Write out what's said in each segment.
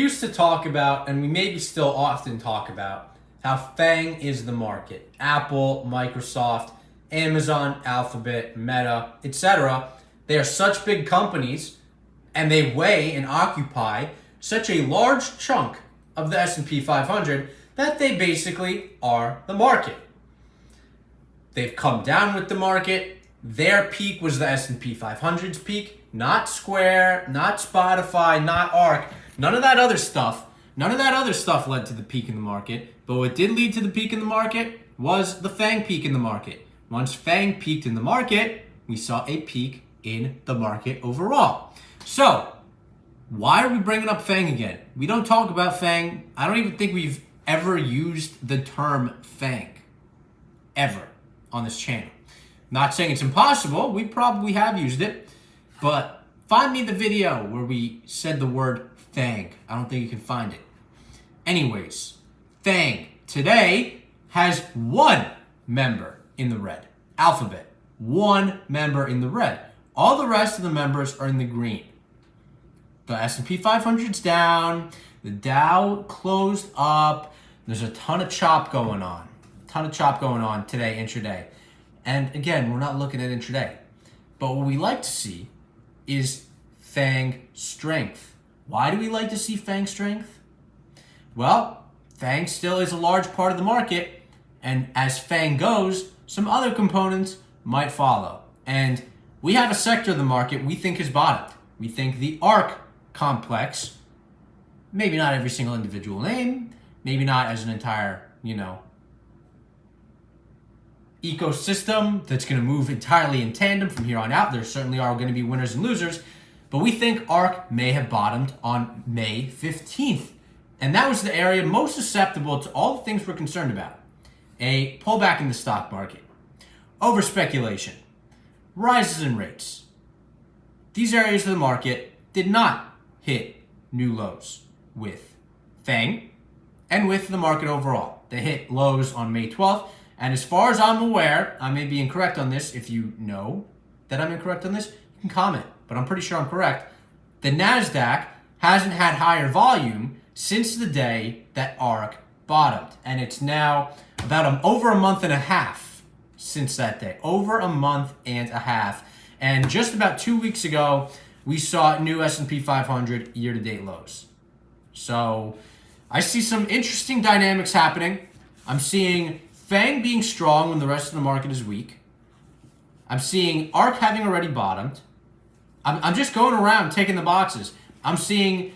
used to talk about, and we maybe still often talk about, how Fang is the market. Apple, Microsoft, Amazon, Alphabet, Meta, etc. They are such big companies, and they weigh and occupy such a large chunk of the S&P 500 that they basically are the market. They've come down with the market. Their peak was the S&P 500's peak, not Square, not Spotify, not Arc, none of that other stuff. None of that other stuff led to the peak in the market, but what did lead to the peak in the market was the Fang peak in the market. Once Fang peaked in the market, we saw a peak in the market overall. So, why are we bringing up Fang again? We don't talk about Fang. I don't even think we've ever used the term Fang. Ever. On this channel. Not saying it's impossible. We probably have used it. But find me the video where we said the word Fang. I don't think you can find it. Anyways, Fang today has one member in the red. Alphabet. One member in the red. All the rest of the members are in the green. The S&P 500's down. The Dow closed up. There's a ton of chop going on. Today, intraday. And again, we're not looking at intraday. But what we like to see is Fang strength. Why do we like to see Fang strength? Well, Fang still is a large part of the market. And as Fang goes, some other components might follow. And we have a sector of the market we think is bottomed. We think the ARC complex, maybe not every single individual name, maybe not as an entire, ecosystem that's going to move entirely in tandem from here on out. There certainly are going to be winners and losers, but we think ARC may have bottomed on May 15th. And that was the area most susceptible to all the things we're concerned about. A pullback in the stock market, over speculation, rises in rates. These areas of the market did not hit new lows with Fang and with the market overall. They hit lows on May 12th. And as far as I'm aware, I may be incorrect on this. If you know that I'm incorrect on this, you can comment. But I'm pretty sure I'm correct. The NASDAQ hasn't had higher volume since the day that ARC bottomed. And it's now about over a month and a half since that day. Over a month and a half. And just about 2 weeks ago, we saw new S&P 500 year-to-date lows. So I see some interesting dynamics happening. I'm seeing Fang being strong when the rest of the market is weak. I'm seeing ARC having already bottomed. I'm just going around taking the boxes. I'm seeing,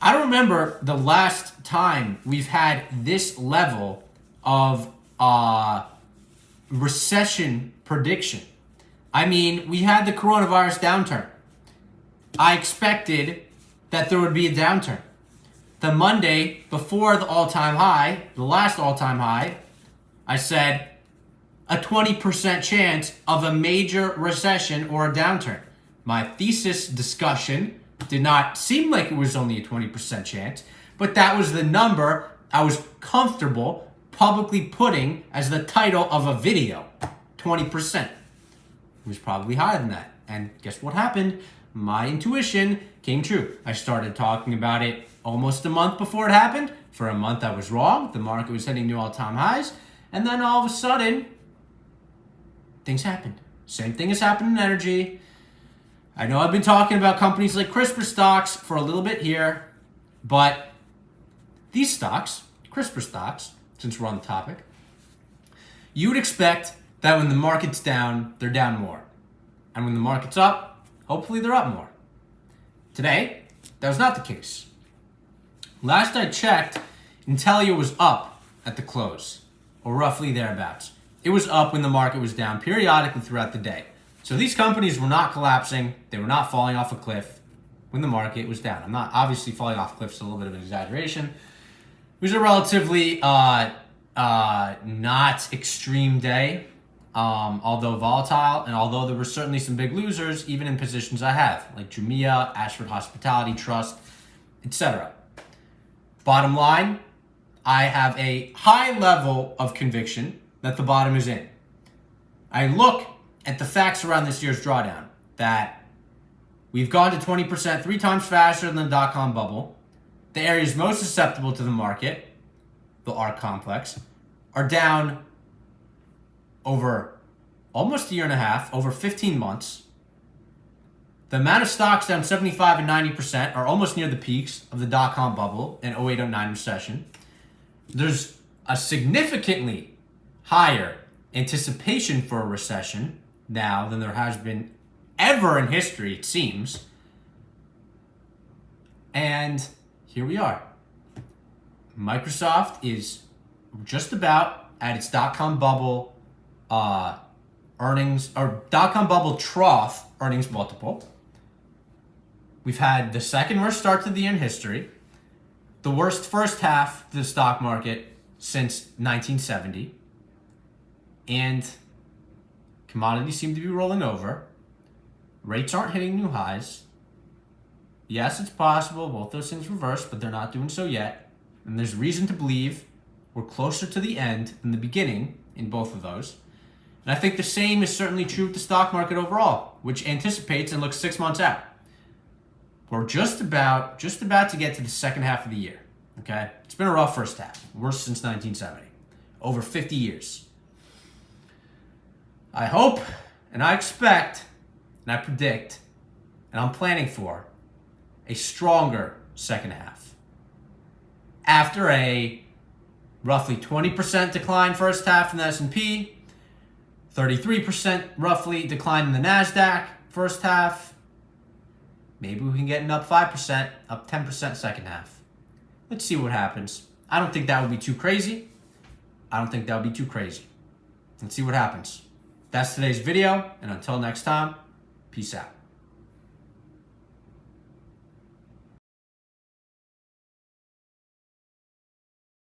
I don't remember the last time we've had this level of recession prediction. I mean, we had the coronavirus downturn. I expected that there would be a downturn. The Monday before the all-time high, the last all-time high, I said a 20% chance of a major recession or a downturn. My thesis discussion did not seem like it was only a 20% chance, but that was the number I was comfortable publicly putting as the title of a video. 20%. It was probably higher than that. And guess what happened? My intuition came true. I started talking about it almost a month before it happened. For a month I was wrong. The market was hitting new all-time highs. And then all of a sudden, things happened. Same thing has happened in energy. I know I've been talking about companies like CRISPR stocks for a little bit here, but these stocks, CRISPR stocks, since we're on the topic, you would expect that when the market's down, they're down more. And when the market's up, hopefully they're up more. Today, that was not the case. Last I checked, Intelia was up at the close, or roughly thereabouts. It was up when the market was down periodically throughout the day. So these companies were not collapsing. They were not falling off a cliff when the market was down. I'm not obviously falling off cliffs, a little bit of an exaggeration. It was a relatively not extreme day, although volatile, and although there were certainly some big losers, even in positions I have, like Jumia, Ashford Hospitality Trust, etc. Bottom line, I have a high level of conviction that the bottom is in. I look at the facts around this year's drawdown, that we've gone to 20% 3 times faster than the dot-com bubble. the areas most susceptible to the market, the ARK complex, are down over almost a year and a half, over 15 months. The amount of stocks down 75 and 90% are almost near the peaks of the dot-com bubble and 08-09 recession. There's a significantly higher anticipation for a recession now than there has been ever in history, it seems. And here we are. Microsoft is just about at its dot-com bubble earnings, or dot-com bubble trough earnings multiple. We've had the second worst start to the year in history, the worst first half to the stock market since 1970, and commodities seem to be rolling over. Rates aren't hitting new highs. Yes, it's possible both those things reverse, but they're not doing so yet. And there's reason to believe we're closer to the end than the beginning in both of those. And I think the same is certainly true with the stock market overall, which anticipates and looks 6 months out. We're just about to get to the second half of the year. Okay? It's been a rough first half, worst since 1970, over 50 years. I hope, and I expect, and I predict, and I'm planning for a stronger second half. After a roughly 20% decline first half in the S&P, 33% roughly decline in the NASDAQ first half, maybe we can get an up 5%, up 10% second half. Let's see what happens. I don't think that would be too crazy. Let's see what happens. That's today's video, and until next time, peace out.